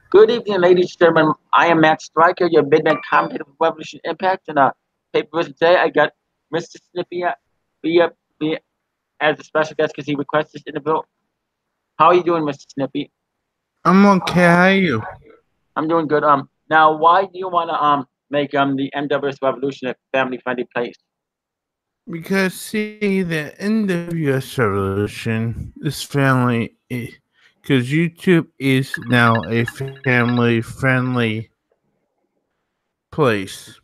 Good evening, ladies and gentlemen. I am Matt Stryker, your midnight commentator of Revolution Impact. And paper today, I got Mr. Snippy be as a special guest because he requested this interview. How are you doing, Mr. Snippy? I'm okay. How are you? I'm doing good. Now, why do you want to make the NWS Revolution a family friendly place? Because see, the NWS Revolution, this family, because YouTube is now a family friendly place.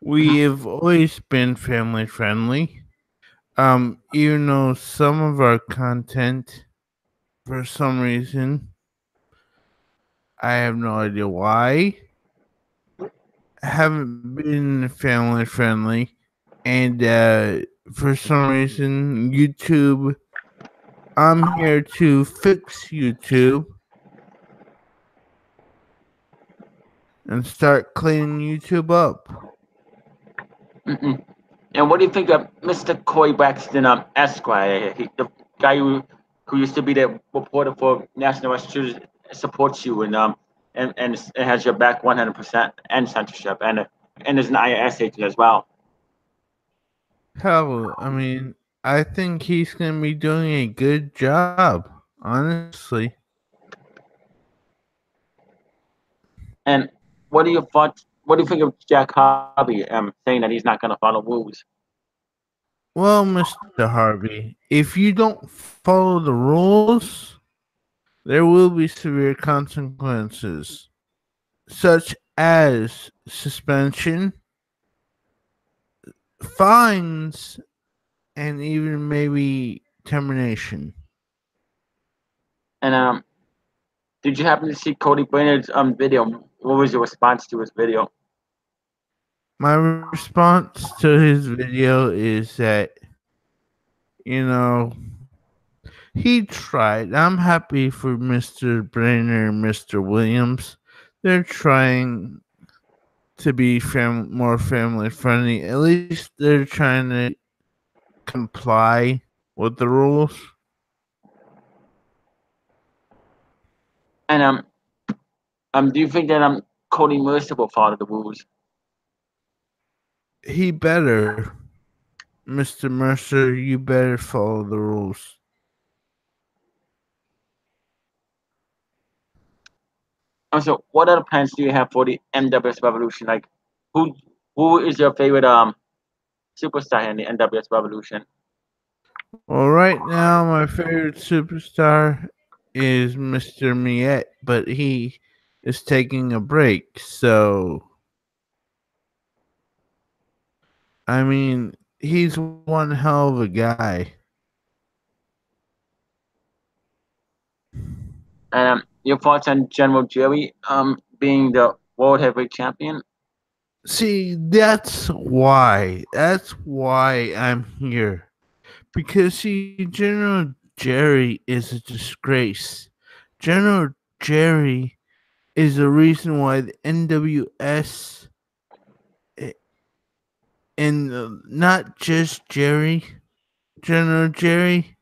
We Mhm. have always been family friendly. Even though some of our content, for some reason, I have no idea why, haven't been family friendly, and for some reason, YouTube. I'm here to fix YouTube and start cleaning YouTube up. Mm-mm. And what do you think of Mr. Corey Braxton Esquire, the guy who used to be the reporter for National West supports you and has your back 100% and censorship and is an IRS agent as well. Hell, I mean, I think he's gonna be doing a good job, honestly. And what are your thoughts? What do you think of Jack Harvey saying that he's not going to follow rules? Well, Mr. Harvey, if you don't follow the rules, there will be severe consequences, such as suspension, fines, and even maybe termination. And did you happen to see Cody Brainerd's video? What was your response to his video? My response to his video is that, you know, he tried. I'm happy for Mr. Brainer and Mr. Williams. They're trying to be more family friendly. At least they're trying to comply with the rules. And do you think that Cody Mercer will follow the rules? He better, Mr. Mercer, you better follow the rules. Also, what other plans do you have for the NWS Revolution? Like, who who is your favorite superstar in the NWS Revolution? Well, right now, my favorite superstar is Mr. Miette, but he is taking a break. So, I mean, he's one hell of a guy. And your thoughts on General Jerry being the world heavyweight champion? See, that's why. That's why I'm here. Because, see, General Jerry is a disgrace. General Jerry is the reason why the NWS and not just General Jerry,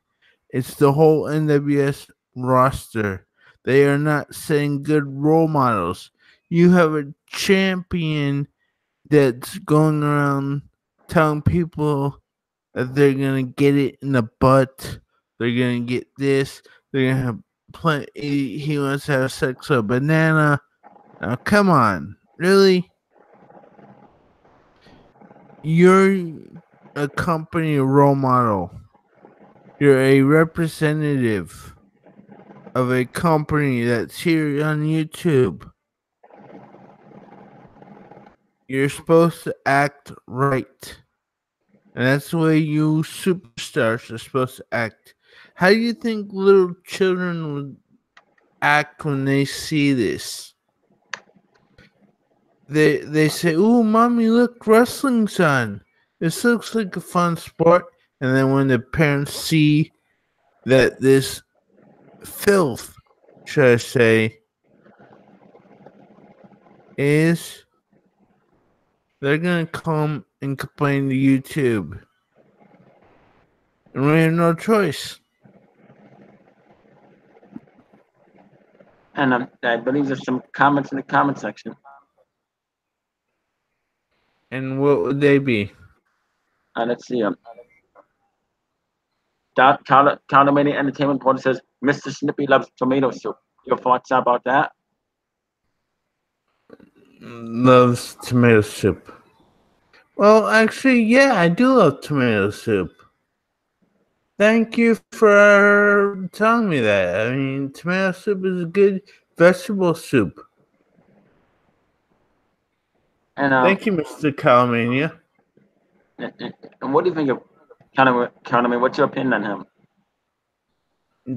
it's the whole NWS roster. They are not setting good role models. You have a champion that's going around telling people that they're gonna get it in the butt. They're gonna get this. They're gonna have plenty. He wants to have sex with a banana. Now, come on, really? You're a company role model. You're a representative of a company that's here on YouTube. You're supposed to act right. And that's the way you superstars are supposed to act. How do you think little children would act when they see this? They say, "Ooh, mommy, look, wrestling's on. This looks like a fun sport." And then when the parents see that this filth, should I say, is, they're gonna come and complain to YouTube, and we have no choice. And I believe there's some comments in the comment section. And what would they be? Let's see. Countermania Entertainment Reporter says Mr. Snippy loves tomato soup. Your thoughts about that? Loves tomato soup. Well, actually, yeah, I do love tomato soup. Thank you for telling me that. I mean, tomato soup is a good vegetable soup. And Thank you, Mr. Calamania. and what do you think of Countermania? What's your opinion on him?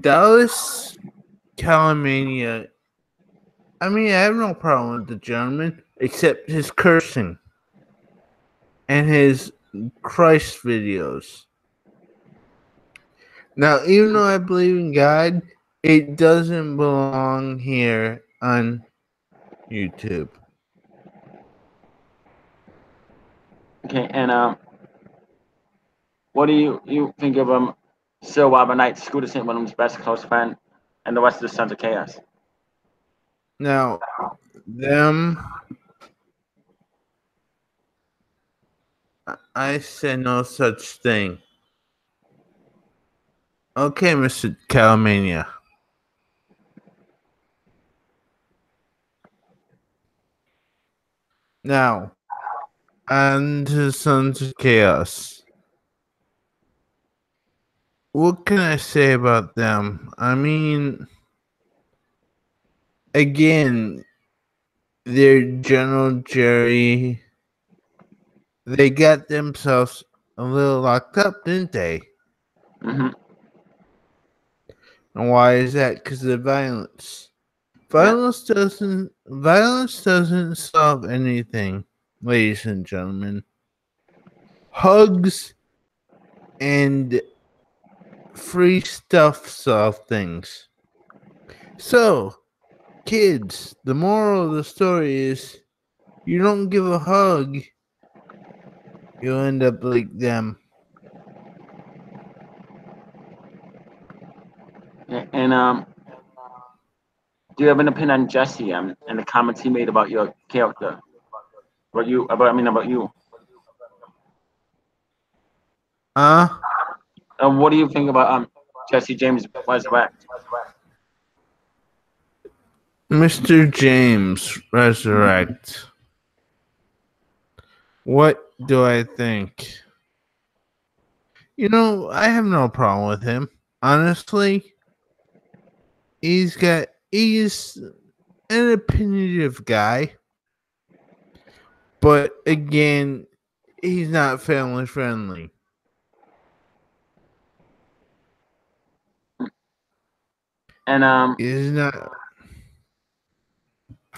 Dallas Calamania. I mean, I have no problem with the gentleman, except his cursing and his Christ videos. Now, even though I believe in God, it doesn't belong here on YouTube. Okay, and what do you think of Sir Robert Knight, Scooter St. William's best close friend, and the rest of the Sons of Chaos? Now, them, I said no such thing. Okay, Mr. Calamania. Now, on to Sons of Chaos. What can I say about them? I mean, again, their General Jerry, they got themselves a little locked up, didn't they? Mm-hmm. And why is that? Because of the violence. Violence doesn't solve anything, ladies and gentlemen. Hugs and free stuff solve things. So, kids, the moral of the story is you don't give a hug, you'll end up like them. And do you have an opinion on Jesse and the comments he made about your character? About you? About you? What do you think about Jesse James Resurrect? Mr. James Resurrect. What do I think? You know, I have no problem with him. Honestly, he's an opinionative guy. But again, he's not family friendly. And He's not. do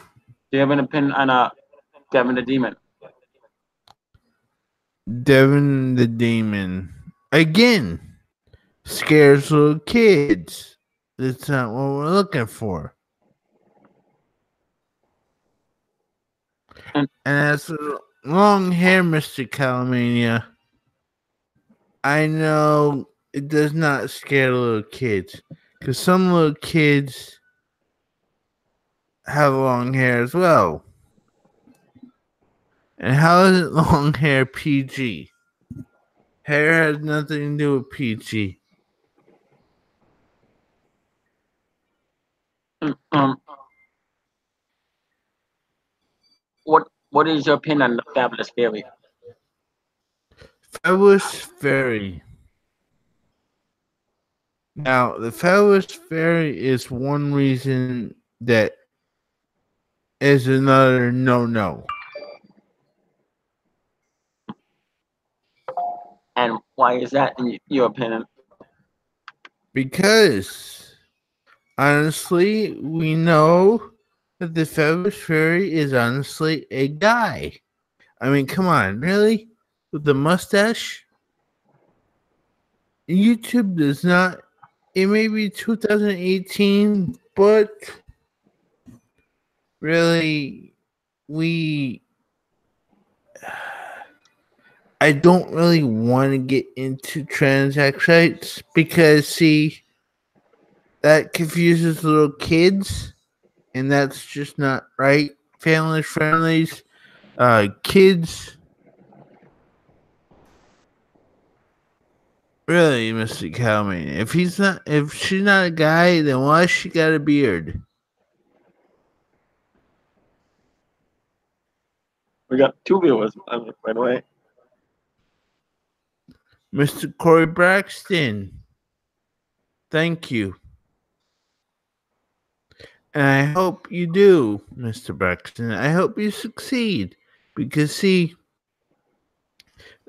you have an opinion on Devin the Demon? Devin the Demon. Again, scares little kids. That's not what we're looking for. And as long hair, Mr. Calamania, I know it does not scare little kids. Because some little kids have long hair as well. And how is it long hair PG? Hair has nothing to do with PG. What is your opinion on the Fabulous Fairy? Fabulous Fairy. Now, the Fabulous Fairy is one reason that is another no. And why is that in your opinion? Because, honestly, we know that the Fabulous Fairy is honestly a guy. I mean, come on, really? With the mustache? YouTube does not. It may be 2018, but really, I don't really want to get into transact sites because, see, that confuses little kids. and that's just not right. Family friendlies, kids. Really, Mr. Cowman. If she's not a guy, then why she got a beard? We got 2 viewers, by the way. Mr. Corey Braxton, thank you. And I hope you do, Mr. Braxton. I hope you succeed. Because, see,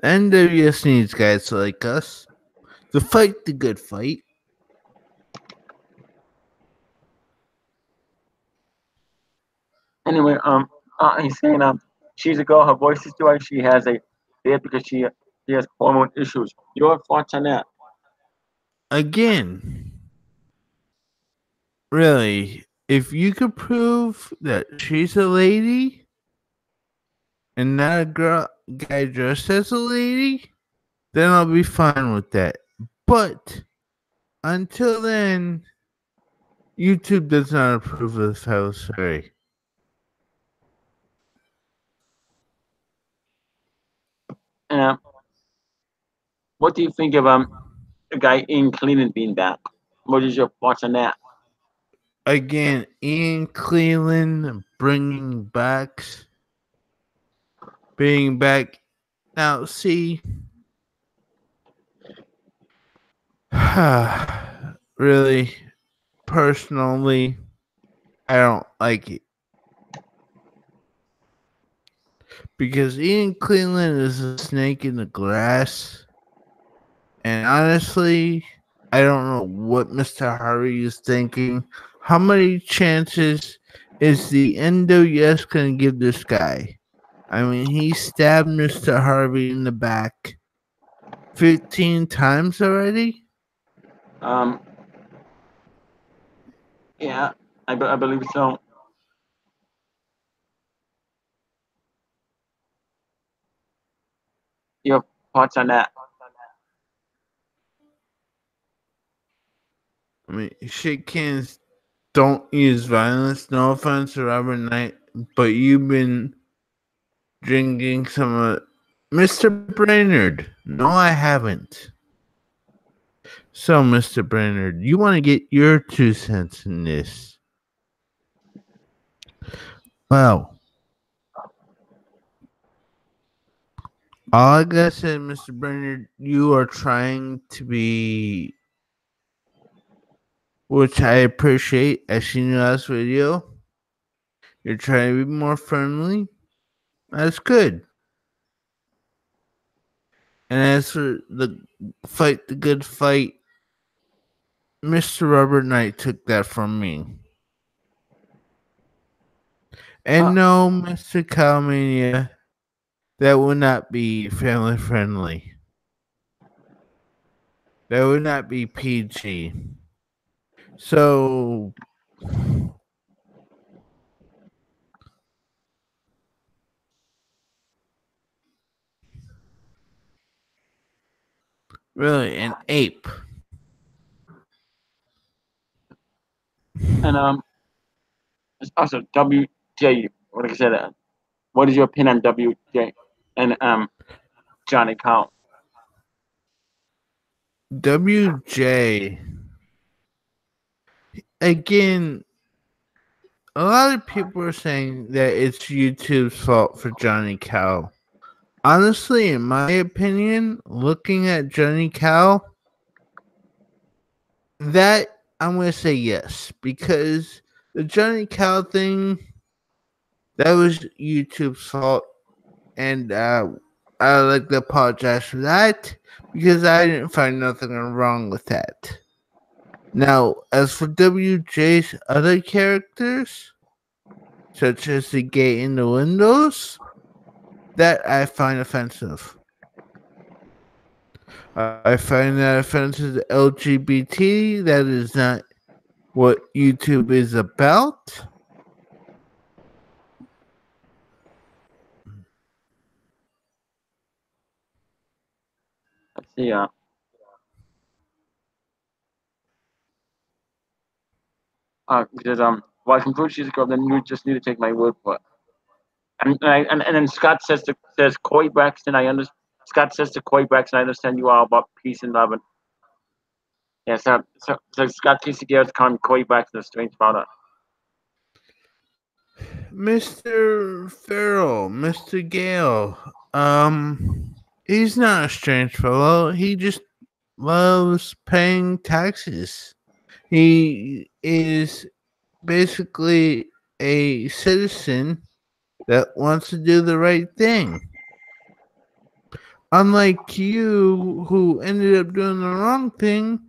NWS needs guys like us to fight the good fight. Anyway, he's saying she's a girl. Her voice is too high. She has a beard because she has hormone issues. Your thoughts on that? Again, really, if you could prove that she's a lady and not a guy dressed as a lady, then I'll be fine with that. But until then, YouTube does not approve of the phallus. What do you think of the guy Ian Cleveland being back? What is your thoughts on that? Again, Ian Cleveland being back. Now, see, really, personally, I don't like it. Because Ian Cleveland is a snake in the grass. And honestly, I don't know what Mr. Harvey is thinking. How many chances is the NWS going to give this guy? I mean, he stabbed Mr. Harvey in the back 15 times already? Yeah, I believe so. Your thoughts on that? I mean, shit cans don't use violence. No offense to Robert Knight, but you've been drinking some Mr. Brainerd. No, I haven't. So, Mr. Brainerd, you want to get your 2 cents in this? Well, all I gotta say, Mr. Brainerd, you are trying to be, which I appreciate. I seen your last video. You're trying to be more friendly. That's good. And as for the fight, the good fight, Mr. Robert Knight took that from me. And no, Mr. Calmania, that would not be family friendly. That would not be PG. So, really, an ape. And it's also WJ. Like I said, what is your opinion on WJ and Johnny Count? WJ. Again, a lot of people are saying that it's YouTube's fault for Johnny Cow. Honestly, in my opinion, looking at Johnny Cow, that I'm going to say yes. Because the Johnny Cow thing, that was YouTube's fault. And I'd like to apologize for that. Because I didn't find nothing wrong with that. Now, as for WJ's other characters, such as the gate in the windows, that I find offensive. I find that offensive to LGBT. That is not what YouTube is about. Let's see. Because Well, I can prove she's a girl. Then you just need to take my word for it. And then Scott says Corey Braxton. I understand. Scott says to Corey Braxton, I understand you all about peace and love. And yeah, so Scott Casey Garrett's calling Corey Braxton a strange father. Mr. Farrell, Mr. Gale, he's not a strange fellow. He just loves paying taxes. He is basically a citizen that wants to do the right thing. Unlike you, who ended up doing the wrong thing,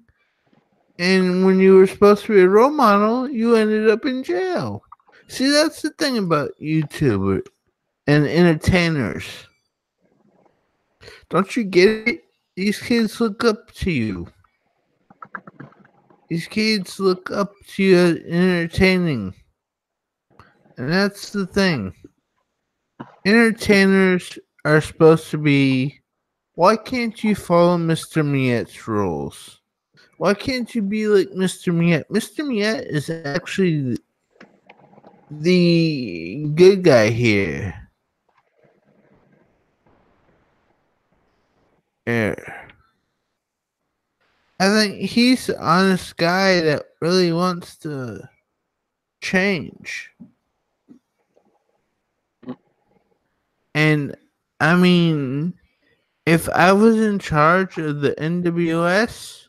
and when you were supposed to be a role model, you ended up in jail. See, that's the thing about YouTubers and entertainers. Don't you get it? These kids look up to you. These kids look up to you as entertaining. And that's the thing. Entertainers are supposed to be. Why can't you follow Mr. Miette's rules? Why can't you be like Mr. Miette? Mr. Miette is actually the good guy here. I think he's the honest guy that really wants to change. And I mean, if I was in charge of the NWS,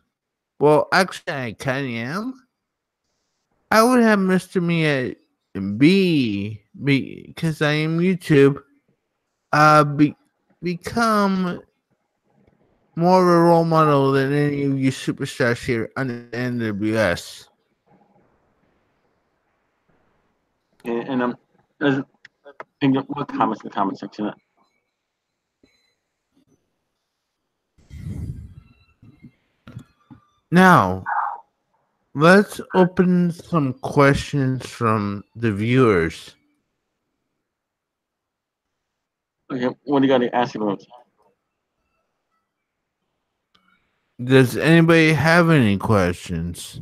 well, actually, I kind of am. I would have Mr. Mia be because I am YouTube. Become more of a role model than any of you superstars here on the NWS. And what comments in the comment section? Now, let's open some questions from the viewers. Okay, what do you got to ask about? Does anybody have any questions?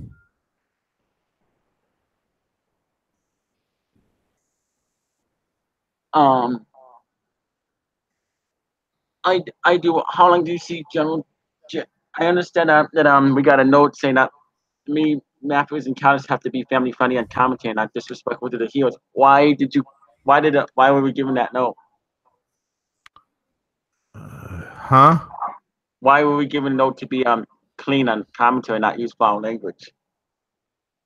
I do. How long do you see General? I understand that we got a note saying that me, Matthews, and Countess have to be family friendly and commentate, not disrespectful to the heroes. Why did you? Why were we given that note? Huh? Why were we given a note to be clean on commentary, not use foul language?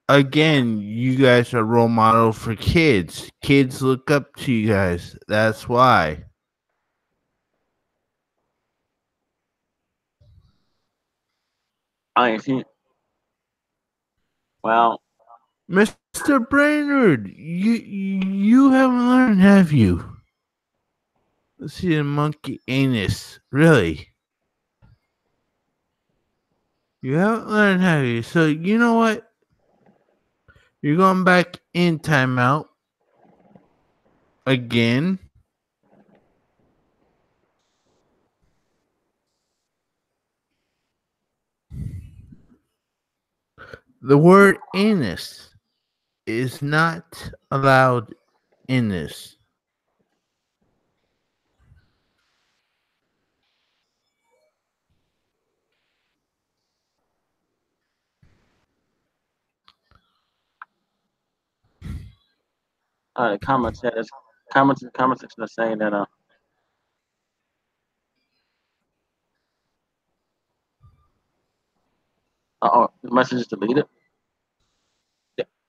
Again, you guys are role model for kids. Kids look up to you guys. That's why. I see. Well, Mr. Brainerd, you haven't learned, have you? Let's see the monkey anus. Really? You haven't learned, have you? So you know what? You're going back in timeout again. The word anus is not allowed in this. the comments says comments in the comment section are saying that the message is deleted.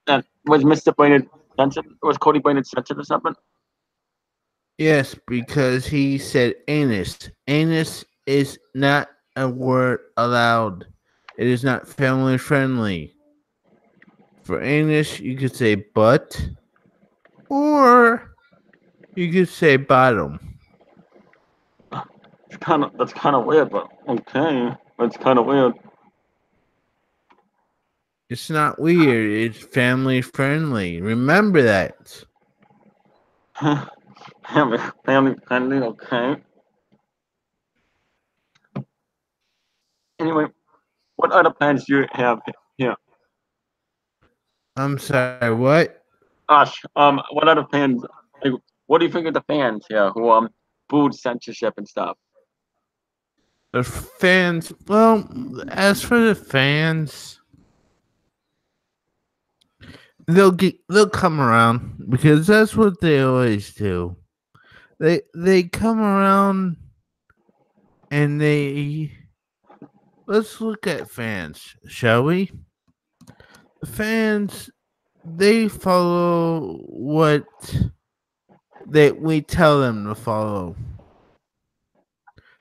And was Mr. Brainerd censored? Was Cody Brainerd censored or something? Yes, because he said anus. Anus is not a word allowed. It is not family friendly. For anus, you could say butt, or you could say bottom. That's kind of weird, but okay, that's kind of weird. It's not weird. It's family friendly. Remember that. Family friendly, okay. Anyway, what other plans do you have here? I'm sorry, what? Gosh, what other fans? Like, what do you think of the fans here who booed censorship and stuff? The fans, well, as for the fans, they'll come around because that's what they always do. They come around and they let's look at fans, shall we? The fans, they follow what that we tell them to follow.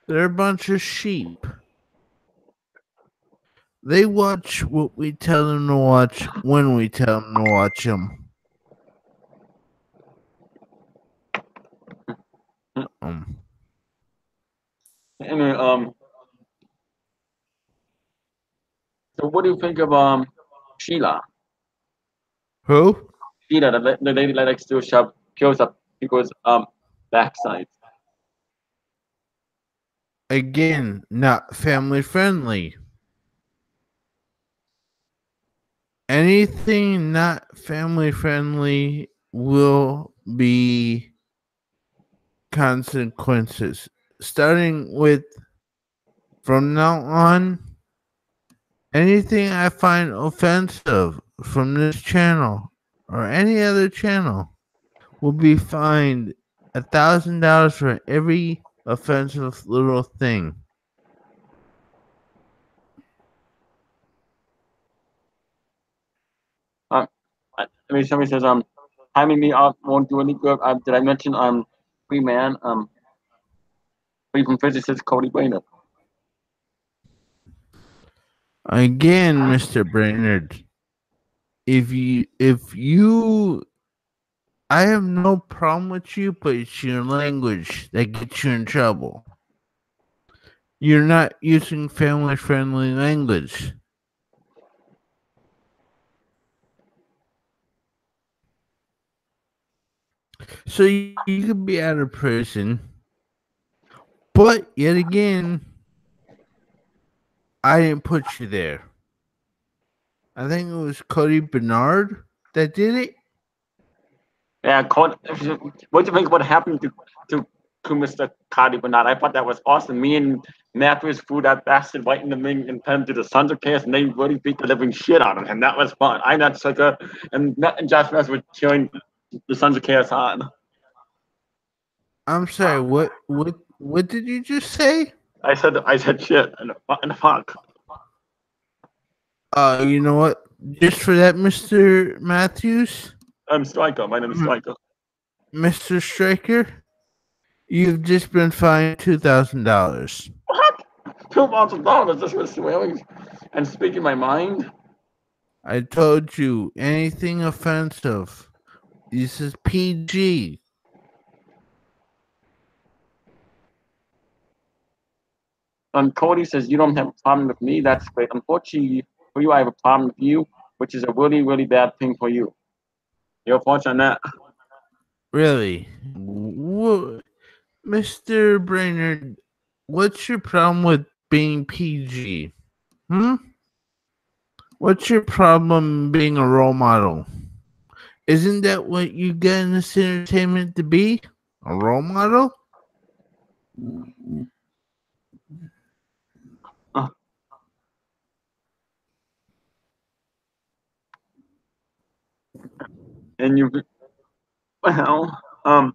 They're a bunch of sheep. They watch what we tell them to watch when we tell them to watch them. Um, Anyway, so what do you think of Sheila? who? Sheila, the lady that likes to shove pills up people's backsides. Again, not family friendly. Anything not family friendly will be consequences. Starting with from now on, anything I find offensive from this channel or any other channel will be fined $1,000 for every offensive little thing. I mean, somebody says timing me out won't do any good. Did I mention free man free from physicist Cody Brainerd? Again, Mr. Brainerd, if you I have no problem with you, but it's your language that gets you in trouble. You're not using family friendly language. So you could be out of prison, but yet again, I didn't put you there. I think it was Cody Bernard that did it. Yeah, Cody, what do you think what happened to Mr. Cody Bernard? I thought that was awesome. Me and Matthews threw that bastard right in the ring and put him to the Sons of Chaos, and they really beat the living shit out of him. That was fun. I not sucker, and Matt and Josh Mess were cheering the Sons of Chaos on. I'm sorry. What did you just say? I said shit and fuck. You know what? Just for that, Mr. Matthews, I'm Striker. My name is Striker. Mr. Striker, you've just been fined $2,000. What? $2,000? This was swearing and speaking my mind. I told you anything offensive. This is PG. And Cody says you don't have a problem with me. That's great. Unfortunately for you, I have a problem with you, which is a really, really bad thing for you. Your thoughts on that? Really? Mr. Brainerd, what's your problem with being PG? What's your problem being a role model? Isn't that what you get in this entertainment to be? A role model? And you, well,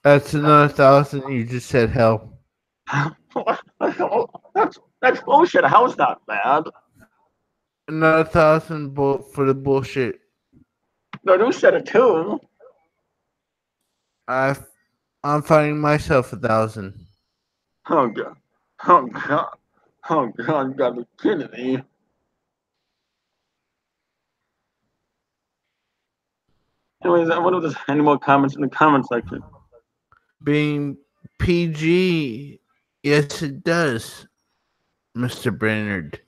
That's another 1,000. You just said hell. that's bullshit. How's that bad? Another 1,000 for the bullshit. No, you said it too. I'm finding myself 1,000. Oh god. Oh god. Oh god, you gotta be kidding me. Anyways, I wonder if there's any more comments in the comment section. Being PG, yes, it does, Mr. Brainerd.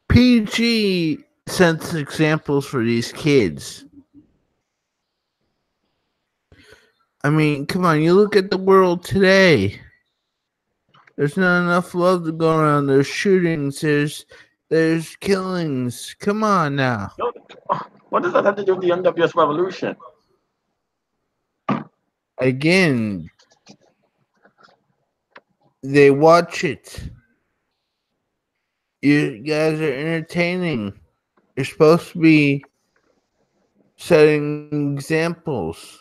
PG sets examples for these kids. I mean, come on, you look at the world today. There's not enough love to go around. There's shootings, there's killings. Come on now. What does that have to do with the NWS Revolution? Again, they watch it. You guys are entertaining. You're supposed to be setting examples,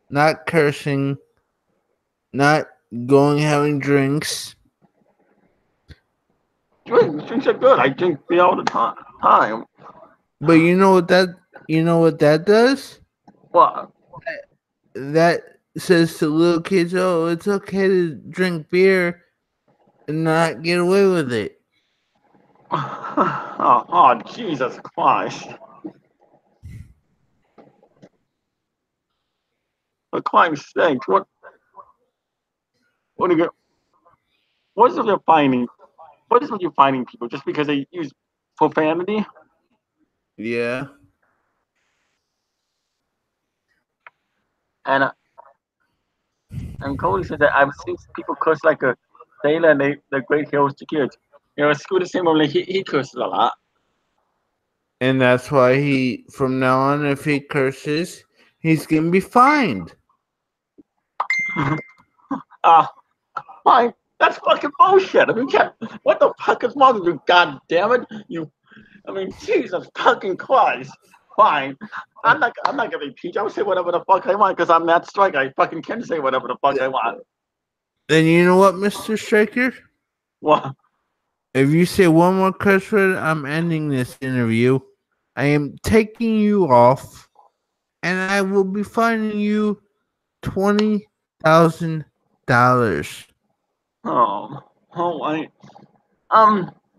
not cursing, not going having drinks. Drinks are good. I drink beer all the time. But you know what that does? What? That says to little kids, "Oh, it's okay to drink beer and not get away with it." Oh, Jesus Christ. For Christ's sake, what are you, what is it you're finding? What is it you're finding people just because they use profanity? Yeah. And Cody said that I've seen people curse like a sailor and they're great heroes to kids. You know, Scooter Simon, he curses a lot. And that's why from now on, if he curses, he's going to be fined. Fine. That's fucking bullshit. I mean, what the fuck is wrong with you? God damn it! Jesus fucking Christ. Fine. I'm not gonna be peach. I'll say whatever the fuck I want because I'm that strike. I fucking can say whatever the fuck I want. Then you know what, Mr. Striker? What? If you say one more curse word, I'm ending this interview. I am taking you off, and I will be fining you $20,000.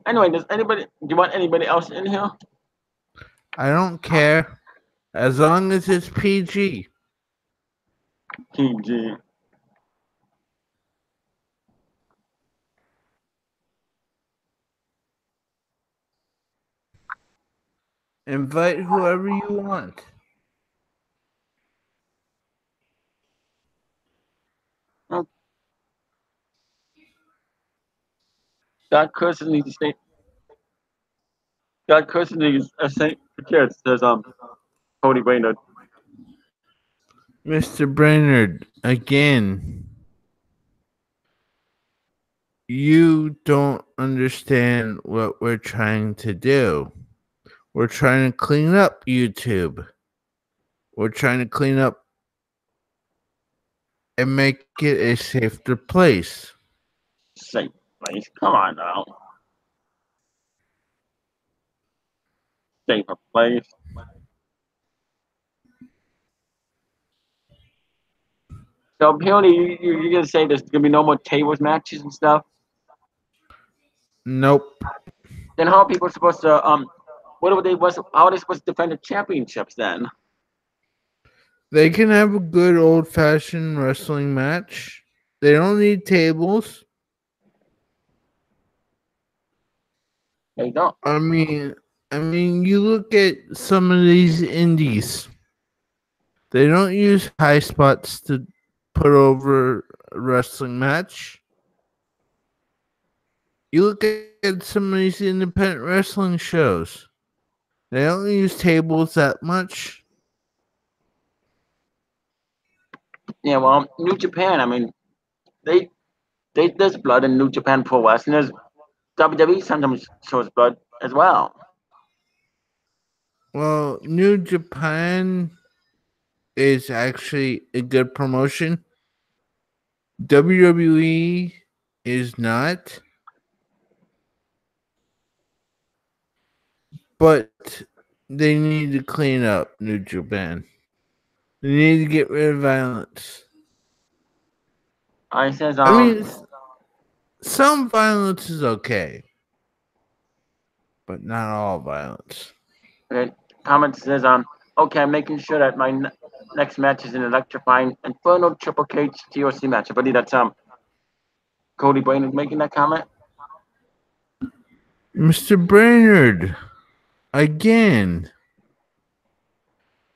Anyway, do you want anybody else in here? I don't care. As long as it's PG. PG. Invite whoever you want. God curses needs to say. God curses needs a saint for kids. Says Cody Brainerd. Mr. Brainerd, again, you don't understand what we're trying to do. We're trying to clean up YouTube. We're trying to clean up and make it a safer place. Safe place. Come on now. Safer place. So apparently you're gonna say there's gonna be no more tables matches and stuff. Nope. Then how are people supposed to how are they supposed to defend the championships then? They can have a good old fashioned wrestling match. They don't need tables. They don't. I mean, you look at some of these indies. They don't use high spots to put over a wrestling match. You look at some of these independent wrestling shows. They don't use tables that much. Yeah, well, New Japan, I mean, there's blood in New Japan Pro Wrestling. There's WWE sometimes shows blood as well. Well, New Japan is actually a good promotion. WWE is not. But they need to clean up New Japan. They need to get rid of violence. I says I mean, some violence is okay, but not all violence. okay, comment says okay, I'm making sure that my next match is an electrifying Inferno Triple Cage TOC match. I believe that's Cody Brainerd making that comment. Mr. Brainerd, again,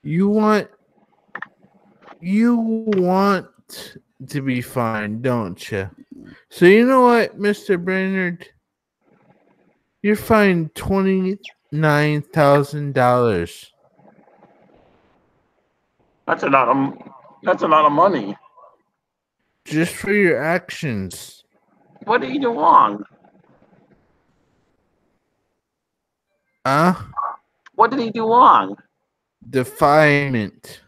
you want to be fine, don't you? So you know what, Mr. Brainerd? You're fined $29,000. That's a lot of that's a lot of money. Just for your actions. What did he do wrong? Huh? What did he do wrong? Defilement.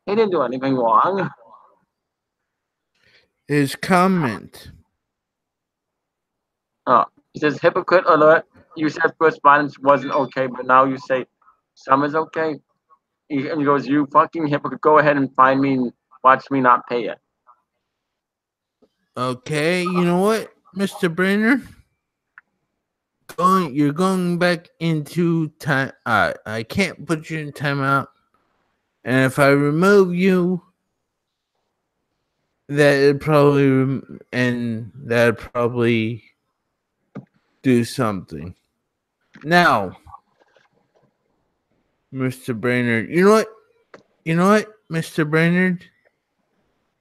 He didn't do anything wrong. His comment. He says, hypocrite alert. You said first violence wasn't okay, but now you say some is okay. And he goes, you fucking hypocrite. Go ahead and find me and watch me not pay it. Okay, you know what, Mr. Brainerd? You're going back into time. I can't put you in timeout. And if I remove you, that'd probably do something. Now, Mr. Brainerd, you know what? Mr. Brainerd?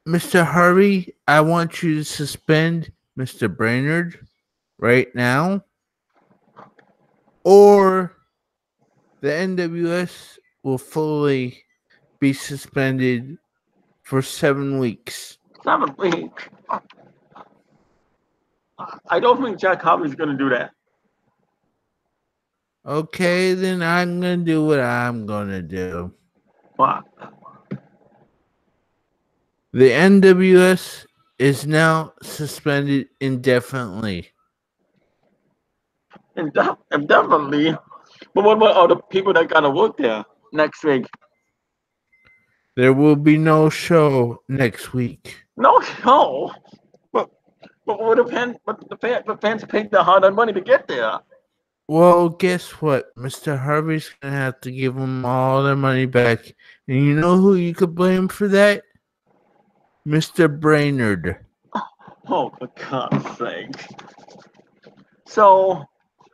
Mr. Harvey, I want you to suspend Mr. Brainerd right now, or the NWS will fully be suspended for 7 weeks. 7 weeks. I don't think Jack Harvey's going to do that. Okay, then I'm going to do what I'm going to do. What? The NWS is now suspended indefinitely. Definitely. But what about all the people that got to work there next week? There will be no show next week. No. But the fans paid their hard-earned money to get there. Well, guess what? Mr. Harvey's going to have to give them all their money back. And you know who you could blame for that? Mr. Brainerd. Oh, for God's sake. So,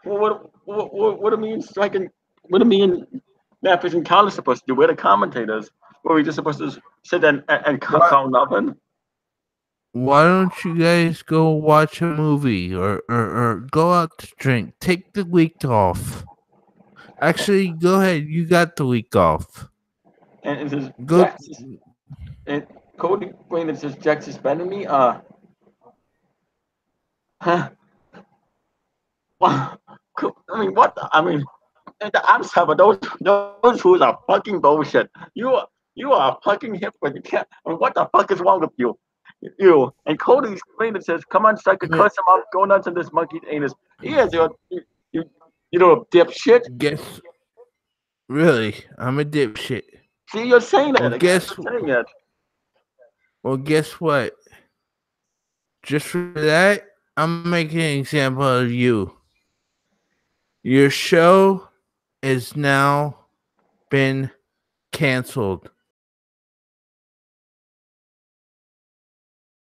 what are me and striking? What are me and Matthews and Carlos supposed to do? We're the commentators. Were we just supposed to sit there and call nothing? Why don't you guys go watch a movie or go out to drink? Take the week off. Actually, go ahead. You got the week off. And it says, Go. And Cody Brainerd says, Jack suspended me? Well, I mean, what? I'm sorry, but those rules are fucking bullshit. You are a fucking hypocrite. You can't. I mean, what the fuck is wrong with you? You and Cody Brainerd says, "Come on, so I could curse him out. Go nuts on this monkey's anus." He is you know, dipshit. Really, I'm a dipshit. See, you're saying that. Well, guess what? Just for that, I'm making an example of you. Your show is now been canceled